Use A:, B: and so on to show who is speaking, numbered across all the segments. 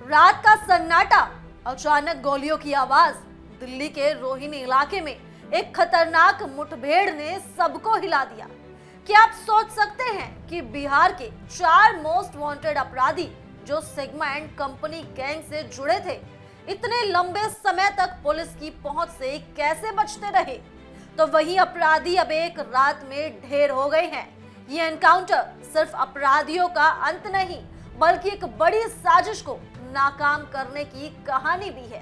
A: रात का सन्नाटा, अचानक गोलियों की आवाज। दिल्ली के रोहिणी इलाके में एक खतरनाक मुठभेड़ ने सबको हिला दिया। क्या आप सोच सकते हैं कि बिहार के 4 मोस्ट वांटेड अपराधी जो सिग्मा एंड कंपनी गैंग से जुड़े थे, इतने लंबे समय तक पुलिस की पहुंच से कैसे बचते रहे? तो वही अपराधी अब एक रात में ढेर हो गए हैं। ये एनकाउंटर सिर्फ अपराधियों का अंत नहीं, बल्कि एक बड़ी साजिश को नाकाम करने की कहानी भी है।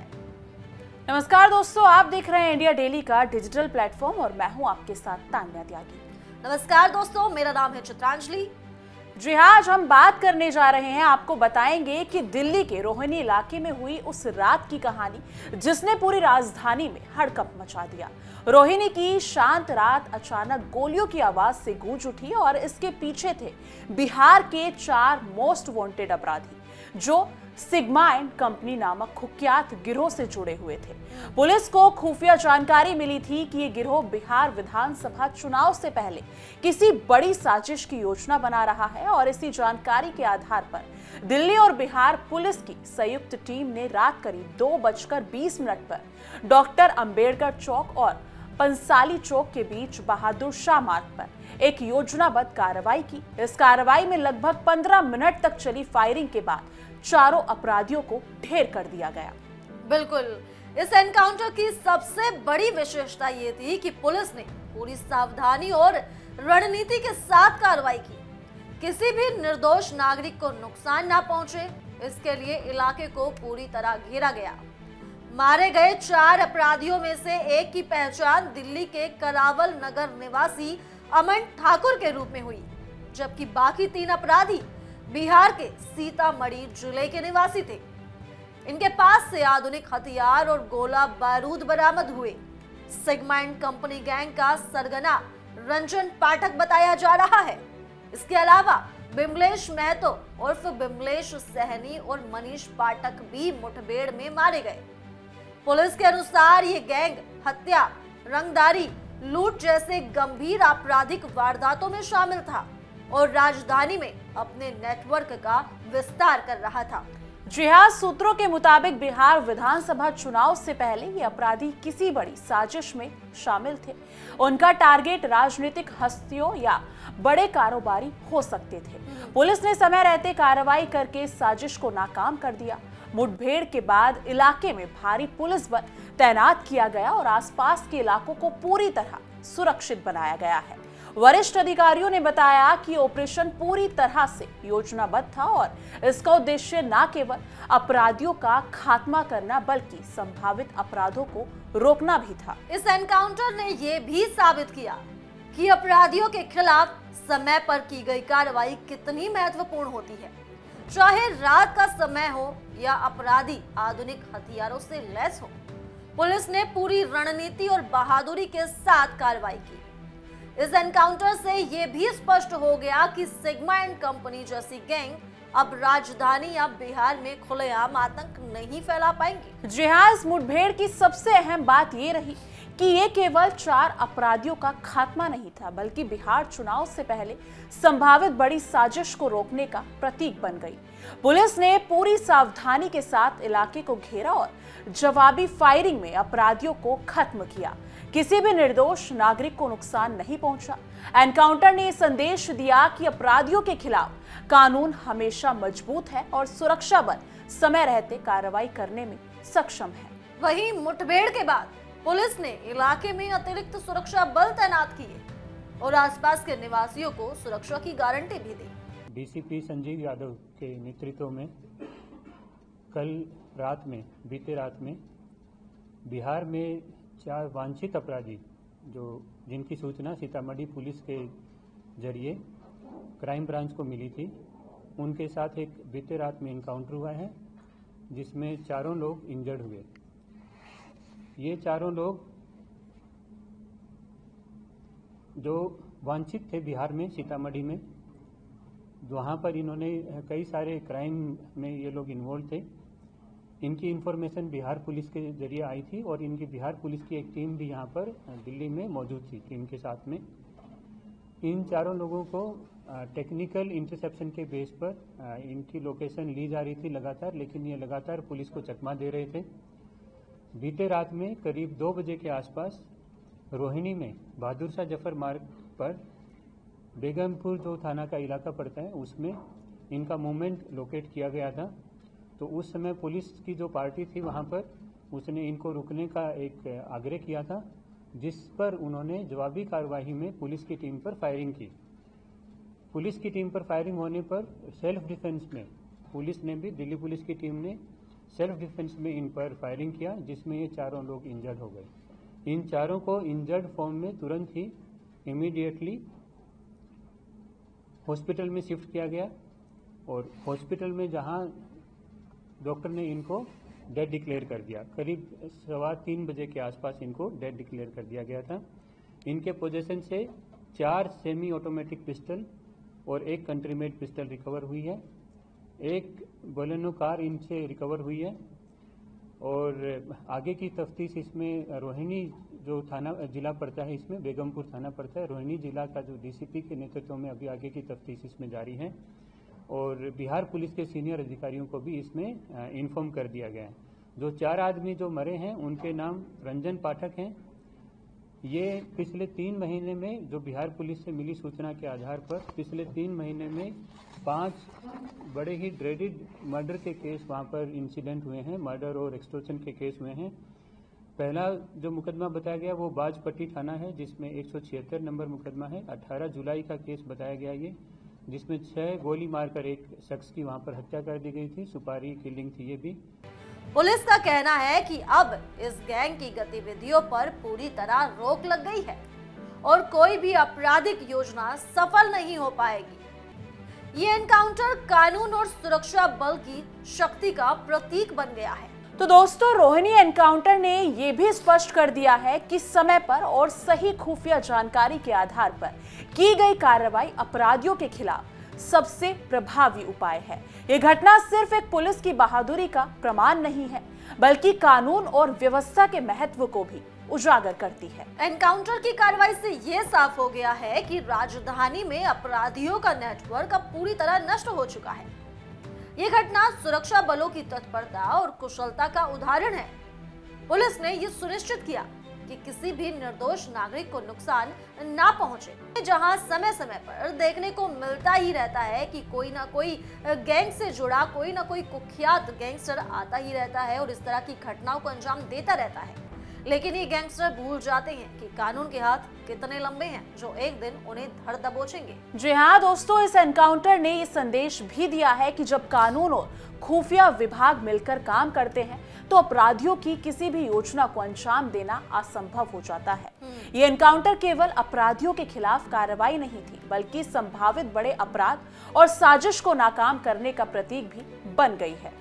B: नमस्कार दोस्तों, आप देख रहे हैं इंडिया डेली का डिजिटल प्लेटफॉर्म और मैं हूं आपके साथ तान्या त्यागी।
A: नमस्कार दोस्तों, मेरा नाम है चित्रांजलि।
B: जी हाँ, आज हम बात करने जा रहे हैं, आपको बताएंगे कि दिल्ली के रोहिणी इलाके में हुई उस रात की कहानी जिसने पूरी राजधानी में हड़कंप मचा दिया। रोहिणी की शांत रात अचानक गोलियों की आवाज से गूंज उठी और इसके पीछे थे बिहार के 4 मोस्ट वांटेड अपराधी जो सिग्मा एंड कंपनी नामक कुख्यात गिरोह से जुड़े हुए थे। पुलिस को खुफिया जानकारी मिली थी कि ये गिरोह बिहार विधानसभा चुनाव से पहले किसी बड़ी साजिश की योजना बना रहा है और इसी जानकारी के आधार पर दिल्ली और बिहार पुलिस की संयुक्त टीम ने रात करीब 2:20 पर डॉक्टर अंबेडकर चौक और पंसाली चौक के बीच बहादुर शाह मार्ग पर एक योजनाबद्ध कार्रवाई की। इस कार्रवाई में लगभग 15 मिनट तक चली फायरिंग के बाद चारों अपराधियों को ढेर कर दिया गया।
A: बिल्कुल, इस एनकाउंटर की सबसे बड़ी विशेषता ये थी कि पुलिस ने पूरी सावधानी और रणनीति के साथ कार्रवाई की। किसी भी निर्दोष नागरिक को नुकसान ना पहुंचे, इसके लिए इलाके को पूरी तरह घेरा गया। मारे गए 4 अपराधियों में से एक की पहचान दिल्ली के करावल नगर निवासी अमन ठाकुर के रूप में हुई, जबकि बाकी 3 अपराधी बिहार के सीतामढ़ी जिले के निवासी थे। इनके पास से आधुनिक हथियार और गोला बारूद बरामद हुए। सिग्मा एंड कंपनी गैंग का सरगना रंजन पाठक बताया जा रहा है। इसके अलावा बिमलेश महतो उर्फ बिमलेश सहनी और मनीष पाठक भी मुठभेड़ में मारे गए। पुलिस के अनुसार ये गैंग हत्या, रंगदारी, लूट जैसे गंभीर आपराधिक वारदातों में शामिल था और राजधानी में अपने नेटवर्क का विस्तार कर रहा था।
B: जी हाँ, सूत्रों के मुताबिक बिहार विधानसभा चुनाव से पहले ये अपराधी किसी बड़ी साजिश में शामिल थे। उनका टारगेट राजनीतिक हस्तियों या बड़े कारोबारी हो सकते थे। पुलिस ने समय रहते कार्रवाई करके साजिश को नाकाम कर दिया। मुठभेड़ के बाद इलाके में भारी पुलिस बल तैनात किया गया और आसपास के इलाकों को पूरी तरह सुरक्षित बनाया गया है। वरिष्ठ अधिकारियों ने बताया कि ऑपरेशन पूरी तरह से योजनाबद्ध था और इसका उद्देश्य न केवल अपराधियों का खात्मा करना बल्कि संभावित अपराधों को रोकना भी था।
A: इस एनकाउंटर ने यह भी साबित किया कि अपराधियों के खिलाफ समय पर की गई कार्रवाई कितनी महत्वपूर्ण होती है। चाहे रात का समय हो या अपराधी आधुनिक हथियारों से लैस हो, पुलिस ने पूरी रणनीति और बहादुरी के साथ कार्रवाई की। इस एनकाउंटर से यह भी स्पष्ट हो गया कि सिग्मा एंड कंपनी जैसी गैंग अब राजधानी या बिहार में खुलेआम आतंक नहीं फैला पाएंगे।
B: जी हाँ, इस मुठभेड़ की सबसे अहम बात ये रही कि ये केवल 4 अपराधियों का खात्मा नहीं था, बल्कि बिहार चुनाव से पहले संभावित बड़ी साजिश को रोकने का प्रतीक बन गई। पुलिस ने पूरी सावधानी के साथ इलाके को घेरा और जवाबी फायरिंग में अपराधियों को खत्म किया। किसी भी निर्दोष नागरिक को नुकसान नहीं पहुंचा। एनकाउंटर ने संदेश दिया कि अपराधियों के खिलाफ कानून हमेशा मजबूत है और सुरक्षा बल समय रहते कार्रवाई करने में सक्षम है।
A: वहीं मुठभेड़ के बाद पुलिस ने इलाके में अतिरिक्त सुरक्षा बल तैनात किए और आसपास के निवासियों को सुरक्षा की गारंटी भी दी।
C: डीसीपी संजीव यादव के नेतृत्व में बीते रात में बिहार में 4 वांछित अपराधी जिनकी सूचना सीतामढ़ी पुलिस के जरिए क्राइम ब्रांच को मिली थी, उनके साथ एक बीते रात में इनकाउंटर हुआ है जिसमें चारों लोग इंजर्ड हुए। ये चारों लोग जो वांछित थे बिहार में सीतामढ़ी में, वहाँ पर इन्होंने कई सारे क्राइम में ये लोग इन्वॉल्व थे। इनकी इन्फॉर्मेशन बिहार पुलिस के जरिए आई थी और इनकी बिहार पुलिस की एक टीम भी यहाँ पर दिल्ली में मौजूद थी टीम के साथ में। इन चारों लोगों को टेक्निकल इंटरसेप्शन के बेस पर इनकी लोकेशन ली जा रही थी लगातार, लेकिन ये लगातार पुलिस को चकमा दे रहे थे। बीते रात में करीब 2 बजे के आसपास रोहिणी में बहादुर शाह जफर मार्ग पर बेगमपुर जो थाना का इलाका पड़ता है उसमें इनका मूवमेंट लोकेट किया गया था। तो उस समय पुलिस की जो पार्टी थी वहां पर उसने इनको रुकने का एक आग्रह किया था, जिस पर उन्होंने जवाबी कार्रवाई में पुलिस की टीम पर फायरिंग की। पुलिस की टीम पर फायरिंग होने पर सेल्फ डिफेंस में पुलिस ने भी, दिल्ली पुलिस की टीम ने सेल्फ डिफेंस में इन पर फायरिंग किया, जिसमें ये चारों लोग इंजर्ड हो गए। इन चारों को इंजर्ड फॉर्म में तुरंत ही इमीडिएटली हॉस्पिटल में शिफ्ट किया गया और हॉस्पिटल में जहां डॉक्टर ने इनको डेड डिक्लेयर कर दिया, करीब 3:15 बजे के आसपास इनको डेड डिक्लेयर कर दिया गया था। इनके पोजीशन से 4 सेमी ऑटोमेटिक पिस्टल और 1 कंट्री मेड पिस्टल रिकवर हुई है। 1 बोलेनो कार इनसे रिकवर हुई है और आगे की तफ्तीश इसमें रोहिणी जो थाना जिला पड़ता है, इसमें बेगमपुर थाना पड़ता है, रोहिणी जिला का जो डीसीपी के नेतृत्व में अभी आगे की तफ्तीश इसमें जारी है और बिहार पुलिस के सीनियर अधिकारियों को भी इसमें इन्फॉर्म कर दिया गया है। जो 4 आदमी जो मरे हैं उनके नाम रंजन पाठक हैं। ये पिछले 3 महीने में जो बिहार पुलिस से मिली सूचना के आधार पर पिछले 3 महीने में 5 बड़े ही ड्रेडेड मर्डर के केस वहाँ पर इंसिडेंट हुए हैं, मर्डर और एक्सटॉर्शन के केस हुए हैं। पहला जो मुकदमा बताया गया वो बाजपट्टी थाना है, जिसमें 176 नंबर मुकदमा है। 18 जुलाई का केस बताया गया ये, जिसमें 6 गोली मारकर एक शख्स की वहां पर हत्या कर दी गई थी, सुपारी किलिंग थी ये भी।
A: पुलिस का कहना है कि अब इस गैंग की गतिविधियों पर पूरी तरह रोक लग गई है और कोई भी आपराधिक योजना सफल नहीं हो पाएगी। ये एनकाउंटर कानून और सुरक्षा बल की शक्ति का प्रतीक बन गया है।
B: तो दोस्तों, रोहिणी एनकाउंटर ने यह भी स्पष्ट कर दिया है कि समय पर और सही खुफिया जानकारी के आधार पर की गई कार्रवाई अपराधियों के खिलाफ सबसे प्रभावी उपाय है। यह घटना सिर्फ एक पुलिस की बहादुरी का प्रमाण नहीं है, बल्कि कानून और व्यवस्था के महत्व को भी उजागर करती है।
A: एनकाउंटर की कार्रवाई से ये साफ हो गया है कि राजधानी में अपराधियों का नेटवर्क अब पूरी तरह नष्ट हो चुका है। ये घटना सुरक्षा बलों की तत्परता और कुशलता का उदाहरण है। पुलिस ने ये सुनिश्चित किया कि किसी भी निर्दोष नागरिक को नुकसान ना पहुंचे। जहां समय समय पर देखने को मिलता ही रहता है कि कोई ना कोई गैंग से जुड़ा कोई ना कोई कुख्यात गैंगस्टर आता ही रहता है और इस तरह की घटनाओं को अंजाम देता रहता है, लेकिन ये गैंगस्टर भूल जाते हैं कि कानून के हाथ कितने लंबे हैं जो एक दिन उन्हें धड़ दबोचेंगे।
B: जी हाँ दोस्तों, इस एनकाउंटर ने ये संदेश भी दिया है कि जब कानून और खुफिया विभाग मिलकर काम करते हैं तो अपराधियों की किसी भी योजना को अंजाम देना असंभव हो जाता है। ये एनकाउंटर केवल अपराधियों के खिलाफ कार्रवाई नहीं थी, बल्कि संभावित बड़े अपराध और साजिश को नाकाम करने का प्रतीक भी बन गई है।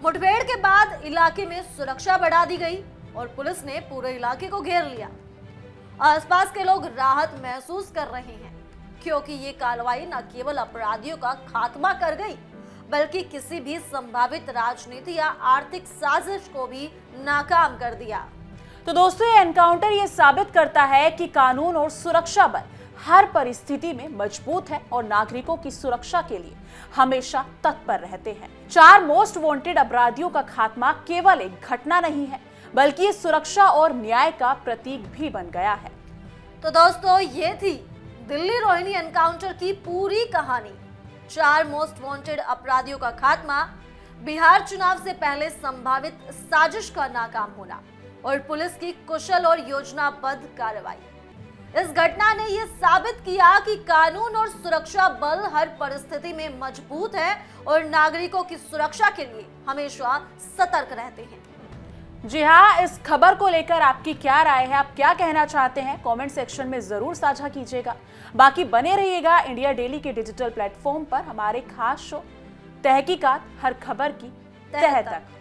A: मुठभेड़ के बाद इलाके में सुरक्षा बढ़ा दी गई और पुलिस ने पूरे इलाके को घेर लिया। आसपास के लोग राहत महसूस कर रहे हैं क्योंकि ये कार्रवाई न केवल अपराधियों का खात्मा कर गई, बल्कि किसी भी संभावित राजनीति या आर्थिक साजिश को भी नाकाम कर दिया।
B: तो दोस्तों, ये एनकाउंटर ये साबित करता है कि कानून और सुरक्षा बल हर परिस्थिति में मजबूत है और नागरिकों की सुरक्षा के लिए हमेशा तत्पर रहते हैं। 4 मोस्ट वांटेड अपराधियों का खात्मा केवल एक घटना नहीं है, बल्कि ये सुरक्षा और न्याय का प्रतीक भी बन गया है।
A: तो दोस्तों, ये थी दिल्ली रोहिणी एनकाउंटर की पूरी कहानी। 4 मोस्ट वांटेड अपराधियों का खात्मा, बिहार चुनाव से पहले संभावित साजिश का नाकाम होना और पुलिस की कुशल और योजनाबद्ध कार्रवाई। इस घटना ने यह साबित किया कि कानून और सुरक्षा बल हर परिस्थिति में मजबूत है और नागरिकों की सुरक्षा के लिए हमेशा सतर्क रहते हैं।
B: जी हाँ, इस खबर को लेकर आपकी क्या राय है, आप क्या कहना चाहते हैं, कमेंट सेक्शन में जरूर साझा कीजिएगा। बाकी बने रहिएगा इंडिया डेली के डिजिटल प्लेटफॉर्म पर हमारे खास शो तहकीकात हर खबर की तह तक।